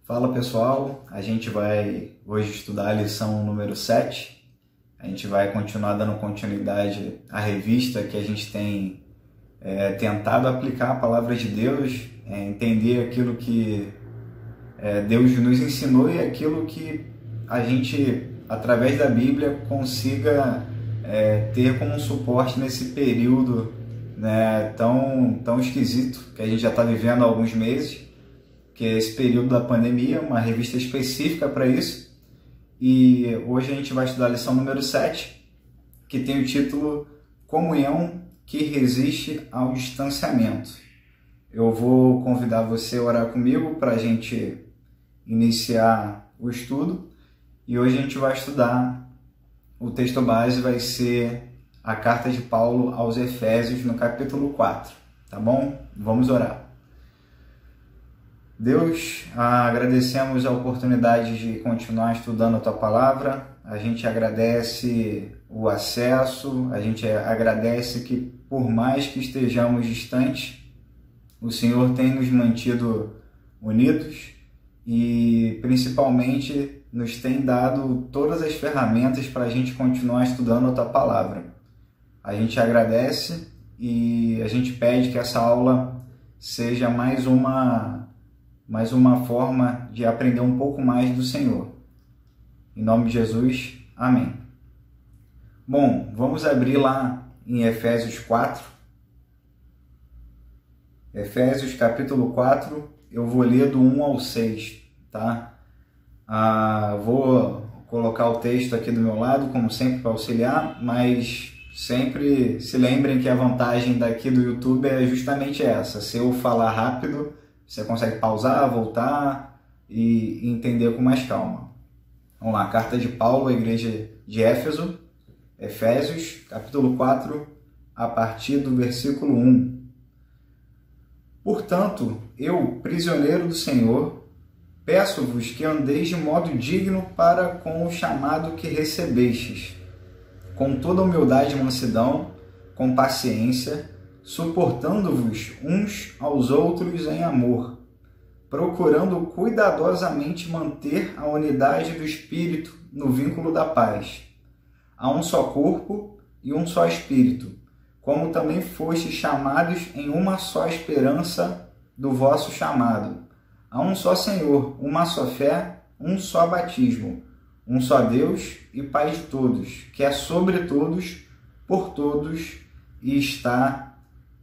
Fala pessoal, a gente vai hoje estudar a lição número 7. A gente vai continuar dando continuidade à revista que a gente tem tentado aplicar a palavra de Deus, entender aquilo que Deus nos ensinou e aquilo que a gente, através da Bíblia, consiga ter como um suporte nesse período, né, tão esquisito que a gente já está vivendo há alguns meses, que é esse período da pandemia, uma revista específica para isso. E hoje a gente vai estudar a lição número 7, que tem o título Comunhão que resiste ao distanciamento. Eu vou convidar você a orar comigo para a gente iniciar o estudo. E hoje a gente vai estudar, o texto base vai ser a carta de Paulo aos Efésios, no capítulo 4, tá bom? Vamos orar. Deus, agradecemos a oportunidade de continuar estudando a Tua Palavra, a gente agradece o acesso, a gente agradece que por mais que estejamos distantes, o Senhor tem nos mantido unidos e principalmente nos tem dado todas as ferramentas para a gente continuar estudando a Tua Palavra. A gente agradece e a gente pede que essa aula seja mais uma forma de aprender um pouco mais do Senhor. Em nome de Jesus, amém. Bom, vamos abrir lá em Efésios 4. Efésios capítulo 4, eu vou ler do 1 ao 6, tá? Vou colocar o texto aqui do meu lado, como sempre, para auxiliar, mas sempre se lembrem que a vantagem daqui do YouTube é justamente essa. Se eu falar rápido, você consegue pausar, voltar e entender com mais calma. Vamos lá, carta de Paulo à igreja de Éfeso, Efésios, capítulo 4, a partir do versículo 1. Portanto, eu, prisioneiro do Senhor, peço-vos que andeis de modo digno para com o chamado que recebestes, com toda humildade e mansidão, com paciência, suportando-vos uns aos outros em amor, procurando cuidadosamente manter a unidade do Espírito no vínculo da paz. Há um só corpo e um só Espírito, como também fostes chamados em uma só esperança do vosso chamado. Há um só Senhor, uma só fé, um só batismo, um só Deus e Pai de todos, que é sobre todos, por todos e está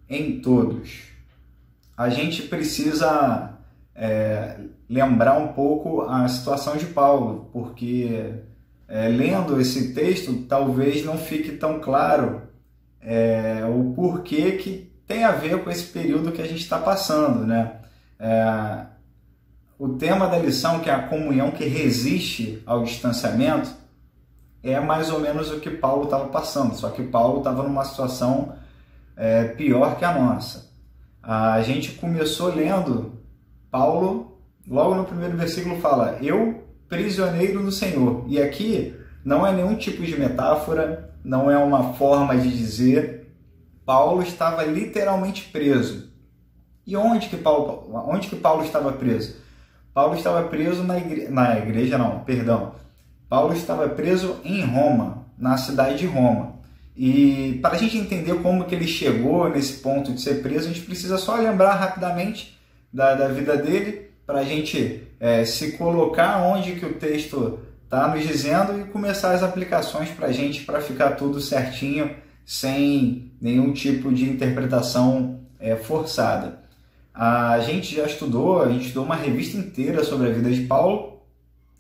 em todos. A gente precisa lembrar um pouco a situação de Paulo, porque lendo esse texto talvez não fique tão claro o porquê que tem a ver com esse período que a gente está passando, né? O tema da lição, que é a comunhão que resiste ao distanciamento, é mais ou menos o que Paulo estava passando, só que Paulo estava numa situação pior que a nossa. A gente começou lendo Paulo, logo no primeiro versículo fala, eu, prisioneiro do Senhor. E aqui não é nenhum tipo de metáfora, não é uma forma de dizer. Paulo estava literalmente preso. E onde que Paulo estava preso? Paulo estava preso Paulo estava preso em Roma, na cidade de Roma. E para a gente entender como que ele chegou nesse ponto de ser preso, a gente precisa só lembrar rapidamente da vida dele, para a gente se colocar onde que o texto está nos dizendo e começar as aplicações para a gente, para ficar tudo certinho, sem nenhum tipo de interpretação forçada. A gente estudou uma revista inteira sobre a vida de Paulo,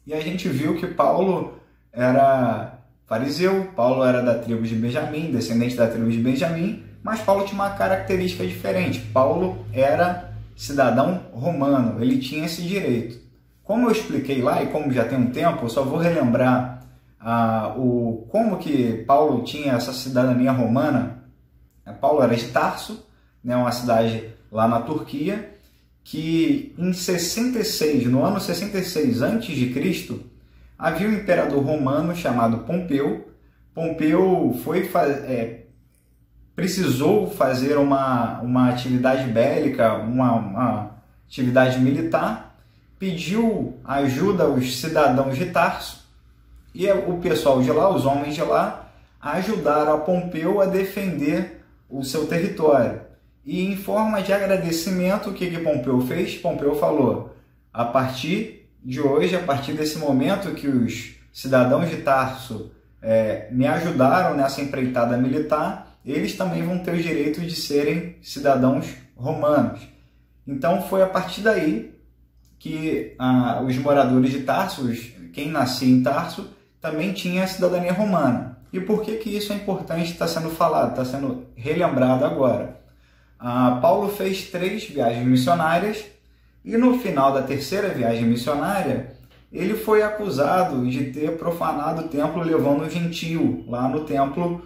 e a gente viu que Paulo era fariseu, Paulo era da tribo de Benjamim, descendente da tribo de Benjamim, mas Paulo tinha uma característica diferente. Paulo era cidadão romano, ele tinha esse direito. Como eu expliquei lá, e como já tem um tempo, eu só vou relembrar como que Paulo tinha essa cidadania romana. Paulo era de Tarso, né, uma cidade lá na Turquia, que em 66, no ano 66 a.C., havia um imperador romano chamado Pompeu. Pompeu precisou fazer uma atividade bélica, uma atividade militar, pediu ajuda aos cidadãos de Tarso e o pessoal de lá, os homens de lá, ajudaram a Pompeu a defender o seu território. E em forma de agradecimento, o que Pompeu fez? Pompeu falou: a partir de hoje, a partir desse momento que os cidadãos de Tarso me ajudaram nessa empreitada militar, eles também vão ter o direito de serem cidadãos romanos. Então foi a partir daí que os moradores de Tarso, quem nascia em Tarso, também tinha a cidadania romana. E por que isso é importante, está sendo falado, está sendo relembrado agora? Paulo fez 3 viagens missionárias e no final da 3ª viagem missionária, ele foi acusado de ter profanado o templo levando um gentio lá no templo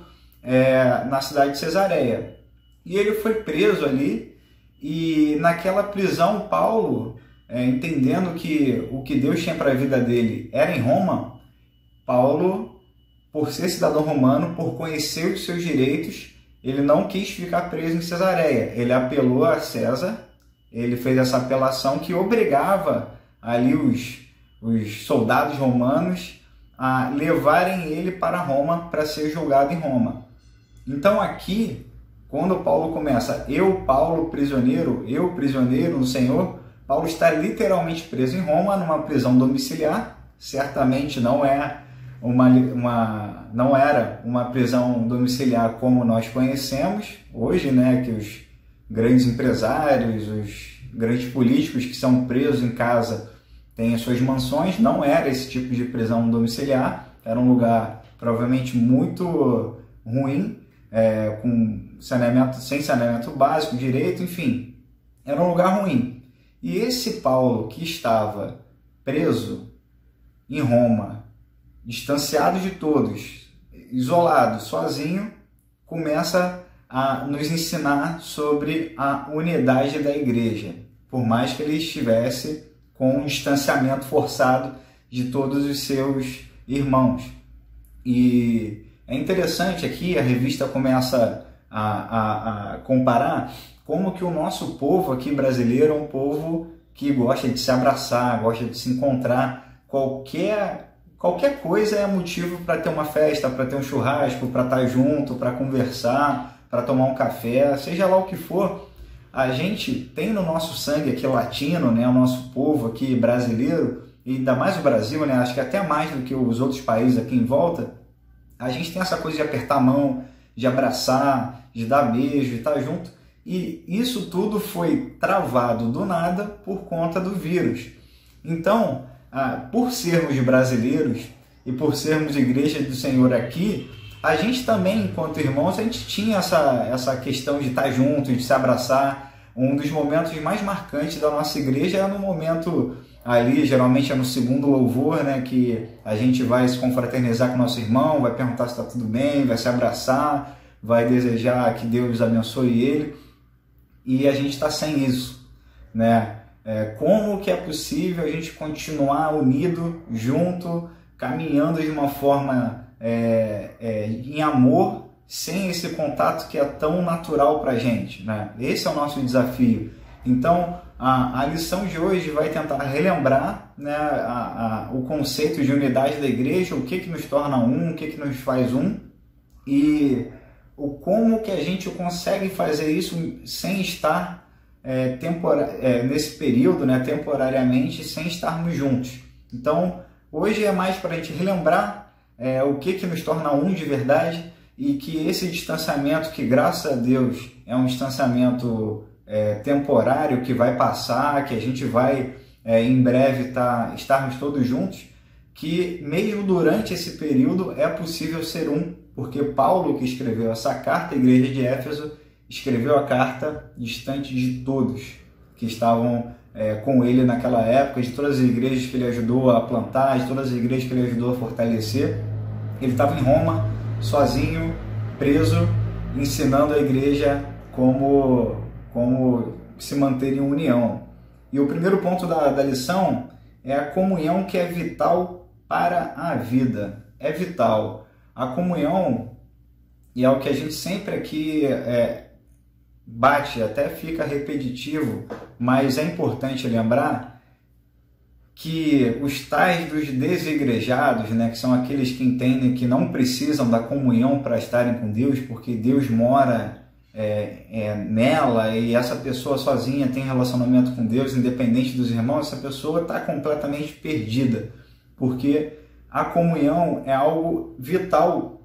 na cidade de Cesareia. E ele foi preso ali e naquela prisão Paulo, entendendo que o que Deus tinha para a vida dele era em Roma, Paulo, por ser cidadão romano, por conhecer os seus direitos, ele não quis ficar preso em Cesareia. Ele apelou a César, ele fez essa apelação que obrigava ali os soldados romanos a levarem ele para Roma para ser julgado em Roma. Então aqui, quando Paulo começa, eu prisioneiro no Senhor, Paulo está literalmente preso em Roma, numa prisão domiciliar. Certamente não era uma prisão domiciliar como nós conhecemos hoje, né, que os grandes empresários, os grandes políticos que são presos em casa têm as suas mansões. Não era esse tipo de prisão domiciliar, era um lugar provavelmente muito ruim, sem saneamento básico, direito, enfim, era um lugar ruim. E esse Paulo que estava preso em Roma, distanciado de todos, isolado, sozinho, começa a nos ensinar sobre a unidade da igreja, por mais que ele estivesse com um distanciamento forçado de todos os seus irmãos. E é interessante aqui, a revista começa a comparar como que o nosso povo aqui brasileiro é um povo que gosta de se abraçar, gosta de se encontrar. Qualquer coisa é motivo para ter uma festa, para ter um churrasco, para estar junto, para conversar, para tomar um café, seja lá o que for. A gente tem no nosso sangue aqui latino, né, o nosso povo aqui brasileiro, e ainda mais o Brasil, né, acho que até mais do que os outros países aqui em volta, a gente tem essa coisa de apertar a mão, de abraçar, de dar beijo, de estar junto. E isso tudo foi travado do nada por conta do vírus. Então, por sermos brasileiros e por sermos igreja do Senhor aqui, a gente também, enquanto irmãos, a gente tinha essa questão de estar junto, de se abraçar. Um dos momentos mais marcantes da nossa igreja é no momento ali, geralmente é no segundo louvor, né, que a gente vai se confraternizar com o nosso irmão, vai perguntar se está tudo bem, vai se abraçar, vai desejar que Deus abençoe ele, e a gente está sem isso, né? Como que é possível a gente continuar unido, junto, caminhando de uma forma em amor, sem esse contato que é tão natural para a gente, né? Esse é o nosso desafio. Então, a lição de hoje vai tentar relembrar, né, o conceito de unidade da igreja, o que nos torna um, o que nos faz um, e como que a gente consegue fazer isso sem estar nesse período, né, temporariamente, sem estarmos juntos. Então, hoje é mais para a gente relembrar o que nos torna um de verdade, e que esse distanciamento, que graças a Deus é um distanciamento temporário, que vai passar, que a gente vai em breve estarmos todos juntos, que mesmo durante esse período é possível ser um, porque Paulo, que escreveu essa carta à igreja de Éfeso, escreveu a carta distante de todos que estavam com ele naquela época, de todas as igrejas que ele ajudou a plantar, de todas as igrejas que ele ajudou a fortalecer. Ele estava em Roma, sozinho, preso, ensinando a igreja como se manter em união. E o primeiro ponto da lição é a comunhão, que é vital para a vida. É vital. A comunhão, e é o que a gente sempre aqui bate, até fica repetitivo, mas é importante lembrar, que os tais dos desigrejados, né, que são aqueles que entendem que não precisam da comunhão para estarem com Deus, porque Deus mora nela e essa pessoa sozinha tem relacionamento com Deus, independente dos irmãos, essa pessoa está completamente perdida, porque a comunhão é algo vital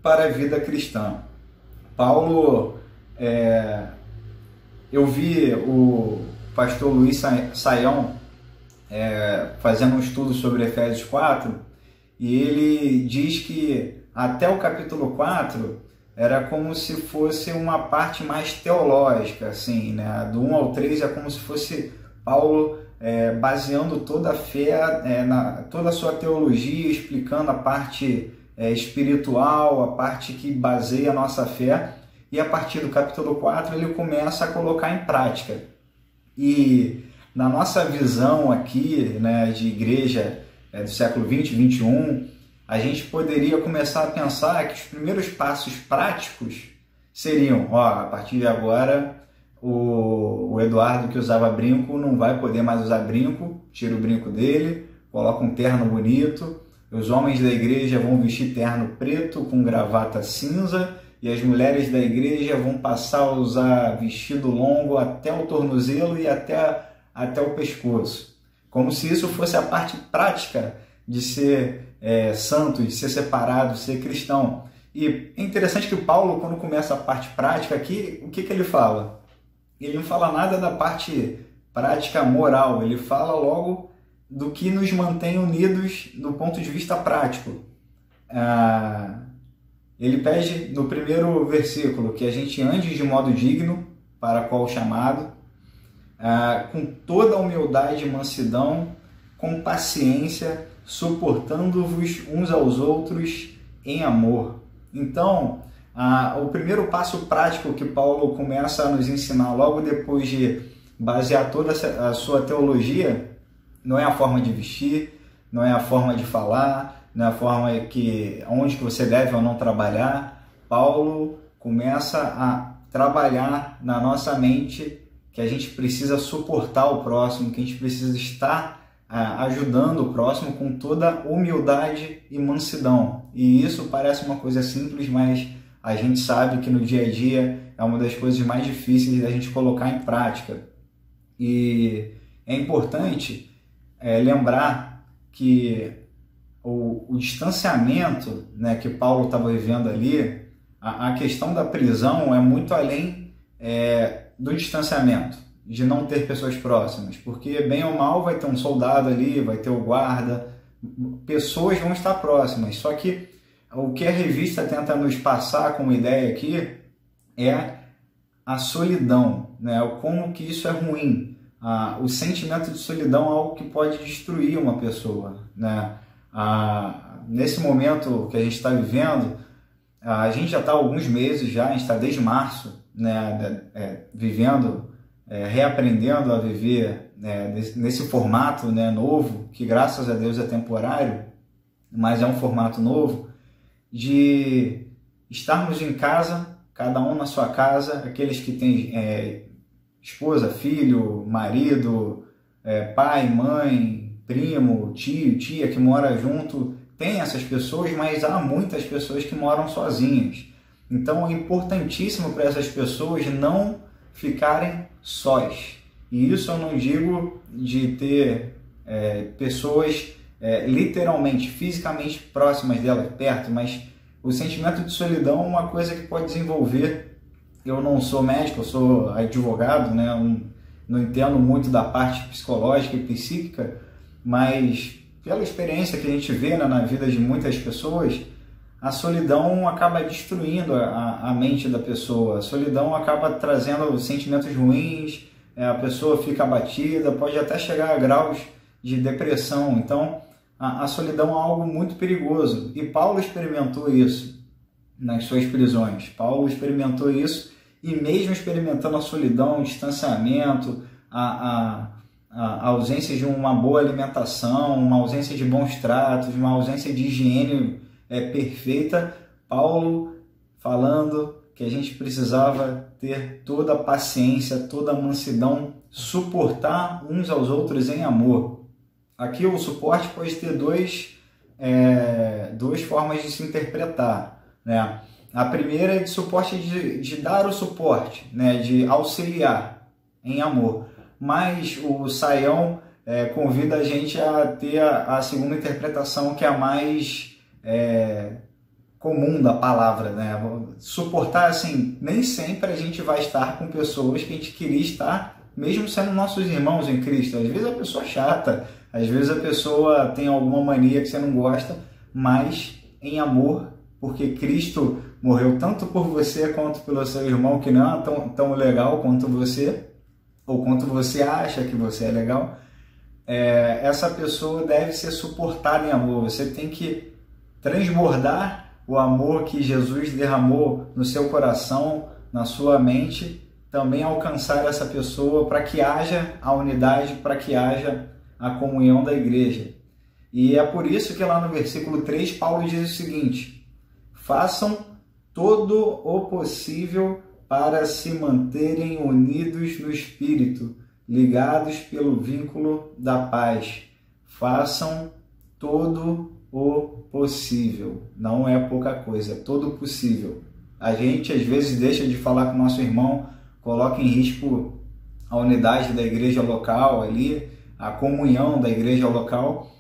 para a vida cristã. Paulo, eu vi o pastor Luiz Saião fazendo um estudo sobre Efésios 4, e ele diz que até o capítulo 4 era como se fosse uma parte mais teológica, assim, né? Do 1 ao 3 é como se fosse Paulo baseando toda a fé, toda a sua teologia, explicando a parte espiritual, a parte que baseia a nossa fé, e a partir do capítulo 4 ele começa a colocar em prática. E na nossa visão aqui, né, de igreja do século 20 e 21, a gente poderia começar a pensar que os primeiros passos práticos seriam, a partir de agora, o Eduardo, que usava brinco, não vai poder mais usar brinco, tira o brinco dele, coloca um terno bonito, os homens da igreja vão vestir terno preto com gravata cinza, e as mulheres da igreja vão passar a usar vestido longo até o tornozelo e até o pescoço. Como se isso fosse a parte prática de ser santo, de ser separado, de ser cristão. E é interessante que Paulo, quando começa a parte prática aqui, o que ele fala? Ele não fala nada da parte prática moral, ele fala logo do que nos mantém unidos do ponto de vista prático. Ele pede no primeiro versículo que a gente ande de modo digno para qual chamado, com toda humildade e mansidão, com paciência, suportando-vos uns aos outros em amor. Então, o primeiro passo prático que Paulo começa a nos ensinar logo depois de basear toda a sua teologia, não é a forma de vestir, não é a forma de falar, não é a forma onde que você deve ou não trabalhar. Paulo começa a trabalhar na nossa mente que a gente precisa suportar o próximo, que a gente precisa estar ajudando o próximo com toda humildade e mansidão. E isso parece uma coisa simples, mas a gente sabe que no dia a dia é uma das coisas mais difíceis da gente colocar em prática. E é importante lembrar que o distanciamento, né, que Paulo estava vivendo ali, a questão da prisão é muito além do distanciamento, de não ter pessoas próximas, porque bem ou mal vai ter um soldado ali, vai ter o guarda, pessoas vão estar próximas, só que o que a revista tenta nos passar como ideia aqui é a solidão, né? Como que isso é ruim. O sentimento de solidão é algo que pode destruir uma pessoa, né? Nesse momento que a gente está vivendo, a gente já está há alguns meses já, a gente está desde março, né, vivendo, reaprendendo a viver nesse formato, né, novo, que graças a Deus é temporário, mas é um formato novo, de estarmos em casa, cada um na sua casa, aqueles que têm esposa, filho, marido, pai, mãe, primo, tio, tia que mora junto, tem essas pessoas, mas há muitas pessoas que moram sozinhas. Então é importantíssimo para essas pessoas não ficarem sós. E isso eu não digo de ter pessoas literalmente, fisicamente próximas delas, perto, mas o sentimento de solidão é uma coisa que pode desenvolver. Eu não sou médico, eu sou advogado, né? Não entendo muito da parte psicológica e psíquica, mas pela experiência que a gente vê, né, na vida de muitas pessoas, a solidão acaba destruindo a mente da pessoa. A solidão acaba trazendo sentimentos ruins, a pessoa fica abatida, pode até chegar a graus de depressão. Então, a solidão é algo muito perigoso. E Paulo experimentou isso nas suas prisões. Paulo experimentou isso e mesmo experimentando a solidão, o distanciamento, a ausência de uma boa alimentação, uma ausência de bons tratos, uma ausência de higiene perfeita, Paulo falando que a gente precisava ter toda a paciência, toda a mansidão, suportar uns aos outros em amor. Aqui o suporte pode ter duas formas de se interpretar, né? A primeira é de suporte de dar o suporte, né? De auxiliar em amor. Mas o Saião convida a gente a ter a segunda interpretação, que é a mais comum da palavra, né? Suportar, assim, nem sempre a gente vai estar com pessoas que a gente queria estar, mesmo sendo nossos irmãos em Cristo. Às vezes a pessoa é chata, às vezes a pessoa tem alguma mania que você não gosta, mas em amor, porque Cristo morreu tanto por você quanto pelo seu irmão que não é tão legal quanto você, ou quanto você acha que você é legal, essa pessoa deve ser suportada em amor. Você tem que transbordar o amor que Jesus derramou no seu coração, na sua mente, também alcançar essa pessoa para que haja a unidade, para que haja a comunhão da igreja. E é por isso que lá no versículo 3, Paulo diz o seguinte: façam todo o possível para se manterem unidos no Espírito, ligados pelo vínculo da paz. Façam todo o possível. Não é pouca coisa, é todo o possível. A gente às vezes deixa de falar com o nosso irmão, coloca em risco a unidade da igreja local ali, a comunhão da igreja local,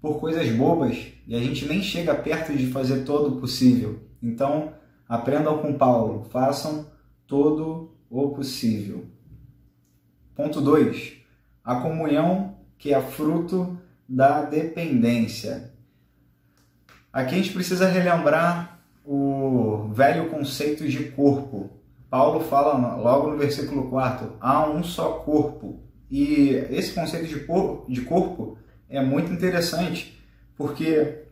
por coisas bobas, e a gente nem chega perto de fazer todo o possível. Então, aprendam com Paulo, façam todo o possível. Ponto 2. A comunhão que é fruto da dependência. Aqui a gente precisa relembrar o velho conceito de corpo. Paulo fala logo no versículo 4, há um só corpo. E esse conceito de corpo é muito interessante, porque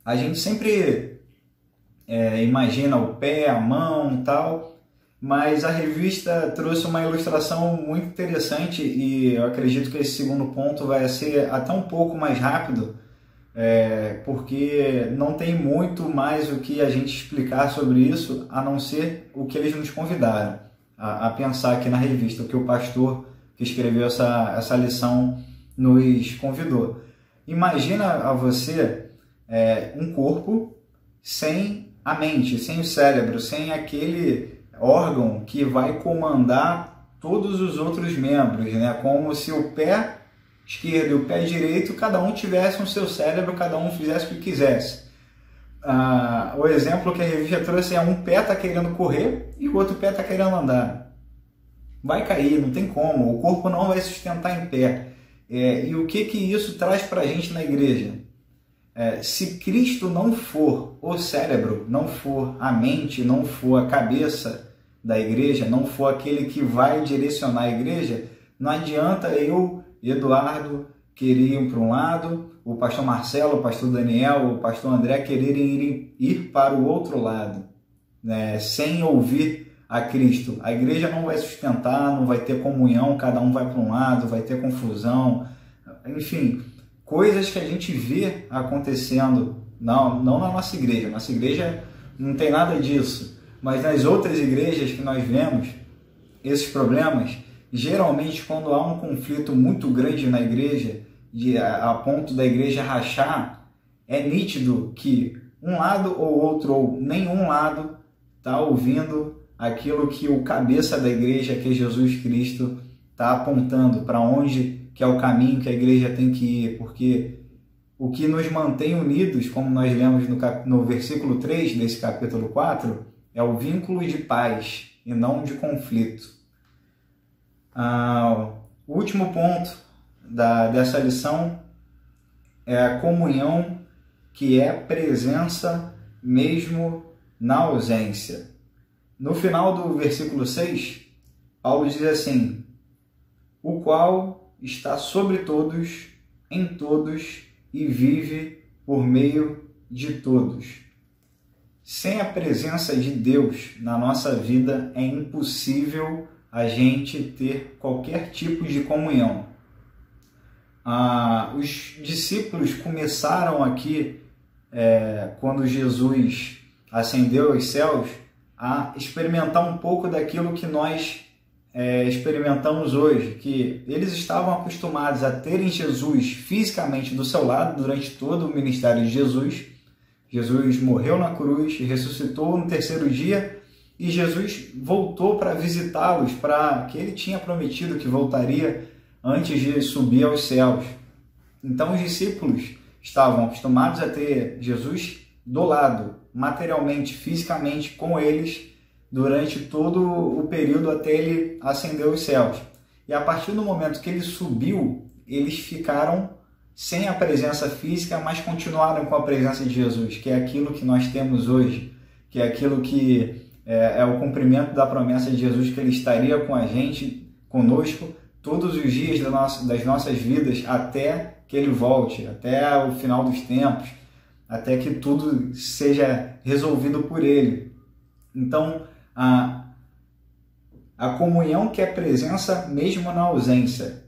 a gente sempre imagina o pé, a mão e tal, mas a revista trouxe uma ilustração muito interessante e eu acredito que esse segundo ponto vai ser até um pouco mais rápido, porque não tem muito mais o que a gente explicar sobre isso, a não ser o que eles nos convidaram a pensar aqui na revista, o que o pastor que escreveu essa lição nos convidou. Imagina a você um corpo sem a mente, sem o cérebro, sem aquele órgão que vai comandar todos os outros membros, né? Como se o pé esquerdo e o pé direito, cada um tivesse o seu cérebro, cada um fizesse o que quisesse. O exemplo que a revista trouxe é um pé está querendo correr e o outro pé está querendo andar. Vai cair, não tem como, o corpo não vai sustentar em pé. E o que isso traz para a gente na igreja? Se Cristo não for o cérebro, não for a mente, não for a cabeça da igreja, não for aquele que vai direcionar a igreja, não adianta eu, Eduardo, querer ir para um lado, o pastor Marcelo, o pastor Daniel, o pastor André quererem ir para o outro lado, né, sem ouvir a Cristo. A igreja não vai sustentar, não vai ter comunhão, cada um vai para um lado, vai ter confusão, enfim, coisas que a gente vê acontecendo, não na nossa igreja não tem nada disso, mas nas outras igrejas que nós vemos esses problemas, geralmente quando há um conflito muito grande na igreja, a ponto da igreja rachar, é nítido que um lado ou outro, ou nenhum lado, está ouvindo aquilo que o cabeça da igreja, que é Jesus Cristo, está apontando, para onde que é o caminho que a igreja tem que ir, porque o que nos mantém unidos, como nós lemos no versículo 3 desse capítulo 4, é o vínculo de paz e não de conflito. O último ponto dessa lição é a comunhão, que é presença mesmo na ausência. No final do versículo 6, Paulo diz assim: o qual está sobre todos, em todos e vive por meio de todos. Sem a presença de Deus na nossa vida é impossível a gente ter qualquer tipo de comunhão. Os discípulos começaram aqui, quando Jesus ascendeu aos céus, a experimentar um pouco daquilo que nós experimentamos hoje, que eles estavam acostumados a terem Jesus fisicamente do seu lado durante todo o ministério de Jesus. Jesus morreu na cruz, ressuscitou no terceiro dia e Jesus voltou para visitá-los, para que ele tinha prometido que voltaria antes de subir aos céus. Então os discípulos estavam acostumados a ter Jesus do lado, materialmente, fisicamente, com eles, durante todo o período até ele ascender aos céus. E a partir do momento que ele subiu, eles ficaram sem a presença física, mas continuaram com a presença de Jesus, que é aquilo que nós temos hoje, que é aquilo que é o cumprimento da promessa de Jesus, que ele estaria com a gente, conosco, todos os dias das nossas vidas, até que ele volte, até o final dos tempos, até que tudo seja resolvido por ele. Então, a comunhão que é presença mesmo na ausência.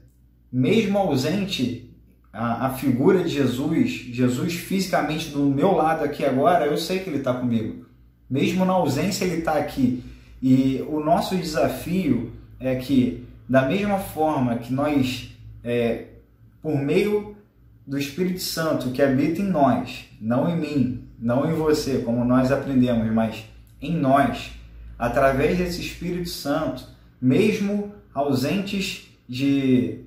Mesmo ausente, a figura de Jesus fisicamente do meu lado aqui agora, eu sei que ele está comigo. Mesmo na ausência, ele está aqui. E o nosso desafio é que, da mesma forma que nós, por meio do Espírito Santo que habita em nós, não em mim, não em você, como nós aprendemos, mas em nós, através desse Espírito Santo, mesmo ausentes de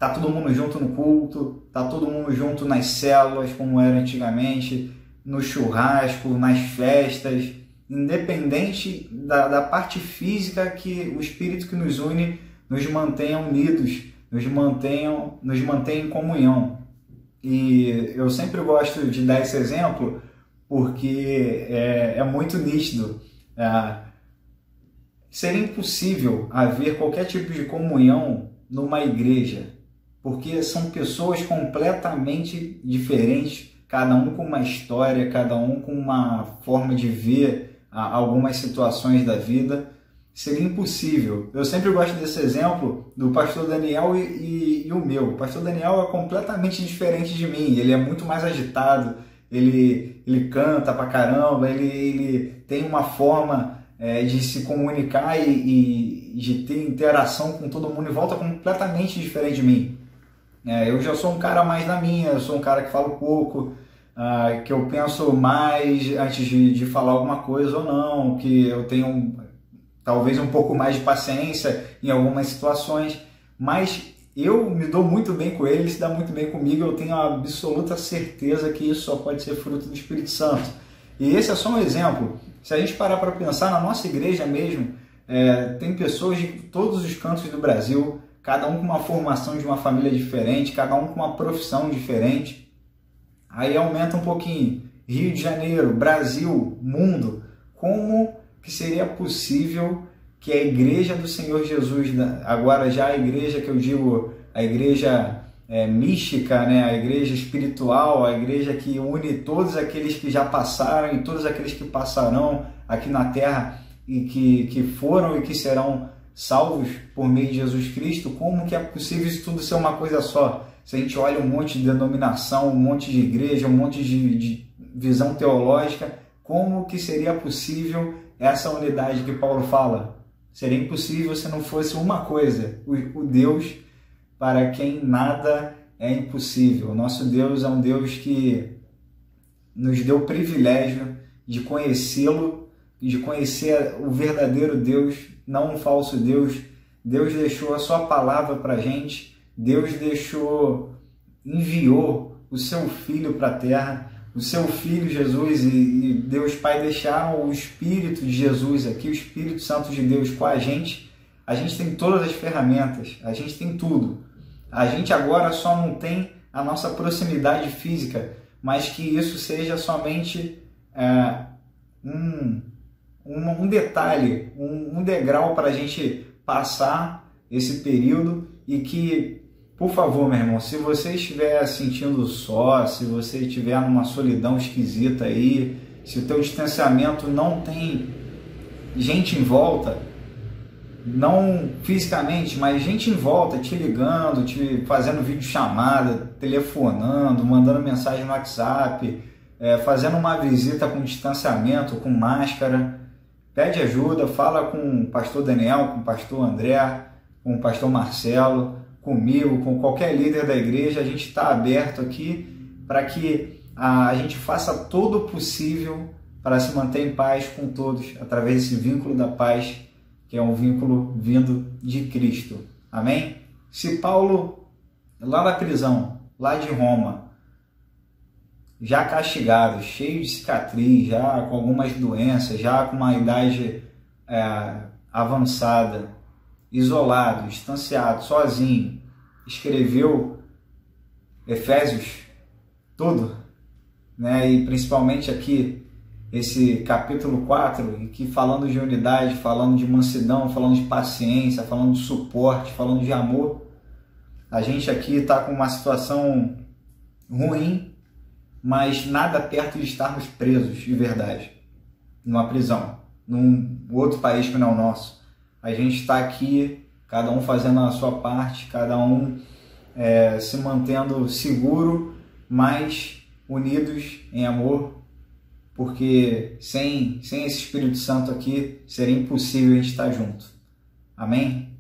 tá todo mundo junto no culto, tá todo mundo junto nas células, como era antigamente, no churrasco, nas festas, independente da parte física, que o Espírito que nos une nos mantenha unidos, nos mantenha em comunhão. E eu sempre gosto de dar esse exemplo porque é muito nítido. Seria impossível haver qualquer tipo de comunhão numa igreja, porque são pessoas completamente diferentes, cada um com uma história, cada um com uma forma de ver algumas situações da vida. Seria impossível. Eu sempre gosto desse exemplo do pastor Daniel e o meu. O pastor Daniel é completamente diferente de mim, ele é muito mais agitado, ele canta pra caramba, ele tem uma forma de se comunicar e de ter interação com todo mundo em volta completamente diferente de mim. Eu já sou um cara mais na minha, eu sou um cara que fala pouco, que eu penso mais antes de falar alguma coisa ou não, que eu tenho talvez um pouco mais de paciência em algumas situações, mas eu me dou muito bem com ele se dá muito bem comigo, eu tenho a absoluta certeza que isso só pode ser fruto do Espírito Santo. E esse é só um exemplo. Se a gente parar para pensar, na nossa igreja mesmo, tem pessoas de todos os cantos do Brasil, cada um com uma formação de uma família diferente, cada um com uma profissão diferente. Aí aumenta um pouquinho. Rio de Janeiro, Brasil, mundo. Como que seria possível que a igreja do Senhor Jesus, agora já a igreja que eu digo, a igreja mística, né? A igreja espiritual, a igreja que une todos aqueles que já passaram e todos aqueles que passarão aqui na terra e que foram e que serão salvos por meio de Jesus Cristo, como que é possível isso tudo ser uma coisa só? Se a gente olha um monte de denominação, um monte de igreja, um monte de visão teológica, como que seria possível essa unidade que Paulo fala? Seria impossível se não fosse uma coisa, o Deus para quem nada é impossível. O nosso Deus é um Deus que nos deu o privilégio de conhecê-lo, de conhecer o verdadeiro Deus, não um falso Deus. Deus deixou a sua palavra para a gente, Deus enviou o seu Filho para a terra, o seu Filho Jesus e Deus Pai deixaram o Espírito de Jesus aqui, o Espírito Santo de Deus com a gente. A gente tem todas as ferramentas, a gente tem tudo. A gente agora só não tem a nossa proximidade física, mas que isso seja somente um detalhe, um degrau para a gente passar esse período e que, por favor, meu irmão, se você estiver sentindo só, se você estiver numa solidão esquisita aí, se o teu distanciamento não tem gente em volta, não fisicamente, mas gente em volta te ligando, te fazendo videochamada, telefonando, mandando mensagem no WhatsApp, fazendo uma visita com distanciamento, com máscara, pede ajuda, fala com o pastor Daniel, com o pastor André, com o pastor Marcelo, comigo, com qualquer líder da igreja. A gente está aberto aqui para que a gente faça todo o possível para se manter em paz com todos, através desse vínculo da paz, que é um vínculo vindo de Cristo. Amém? Se Paulo, lá na prisão, lá de Roma, já castigado, cheio de cicatriz, já com algumas doenças, já com uma idade avançada, isolado, distanciado, sozinho, escreveu Efésios todo, né? E principalmente aqui, esse capítulo 4, em que falando de unidade, falando de mansidão, falando de paciência, falando de suporte, falando de amor, a gente aqui está com uma situação ruim, mas nada perto de estarmos presos de verdade, numa prisão, num outro país que não é o nosso. A gente está aqui, cada um fazendo a sua parte, cada um se mantendo seguro, mas unidos em amor, porque sem esse Espírito Santo aqui seria impossível a gente estar junto. Amém?